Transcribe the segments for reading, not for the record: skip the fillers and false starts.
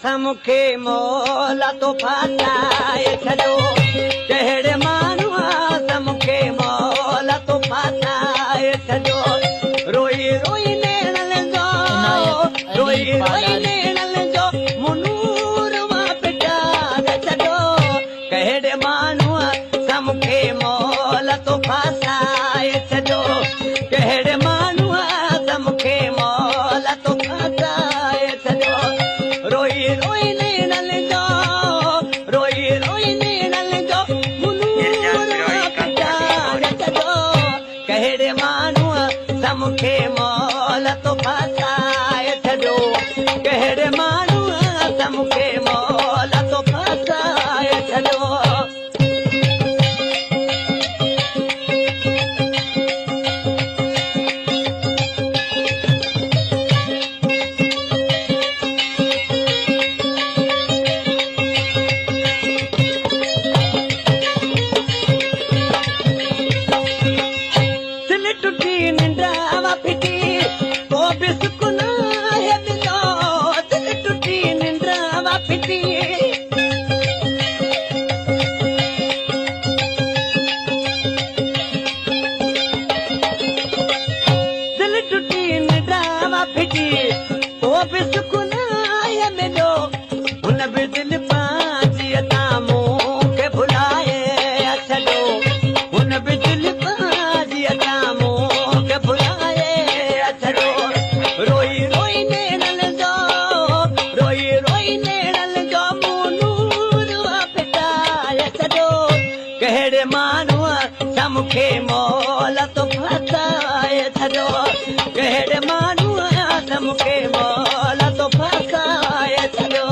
मूंखे मौला तो फासाए छॾियो कहिड़े माण्हू मूंखे मौला तो फासाए छॾियो रोई रोई नेणनि जो रोई रोई नेणनि जो मुनूर मां पिटाए छॾियो कहिड़े माण्हू मूंखे मौला तो फासाए छॾियो कहिड़े माण्हू मूंखे मौला तो फासाए छॾियो रोई रोई नेणनि जो रोई रोई नेणनि जो मुनूर मां पिटाए छॾियो कहिड़े माण्हू मूंखे मौला तो फासाए छॾियो कहिड़े माण्हू मूंखे मौला तो फासाए छॾियो मूंखे मौला तो फासाए छॾियो कहिड़े माण्हू मूंखे मौला तो फासाए छॾियो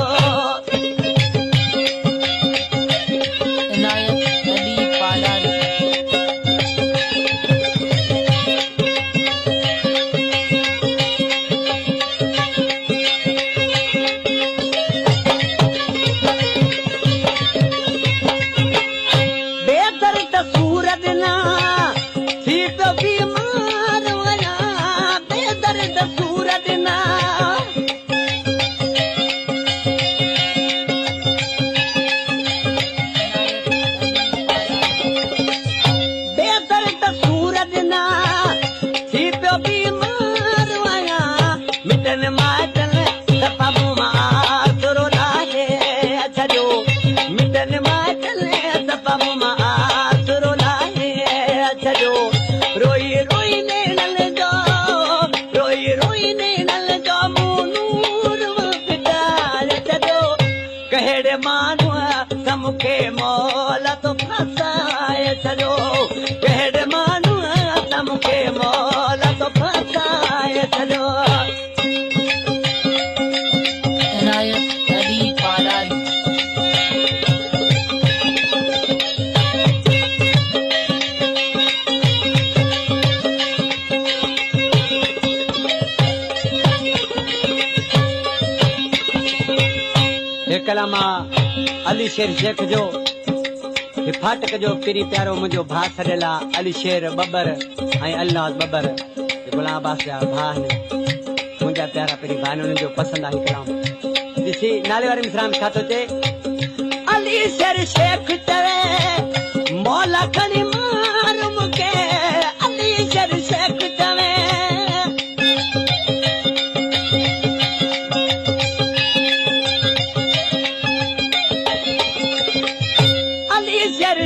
मूंखे मौला तो फासाए छॾियो कहिड़े माण्हू मूंखे मौला तो फासाए छॾियो कलामा अली शेर शेख जो फाटक जो पिरी प्यारो मुंहिंजो भाउ छॾियल आहे अली शेर बबर ऐं अल्लाह बबर गुलाम अब्बास जा भाउ आहिनि मुंहिंजा प्यारा पिरी भाउ उन्हनि जो पसंदि आहे कलाम ॾिसी नाले वारे मिसरा में छा थो चए अली शेर शेख चवे मौला खणी मार मूंखे अली शेर शेख चवे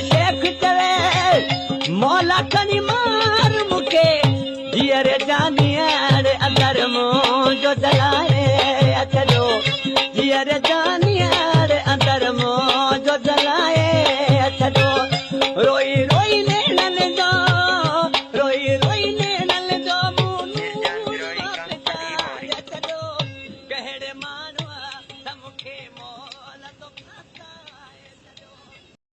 शेख चवे मौला खणी मार मूंखे जीअर जान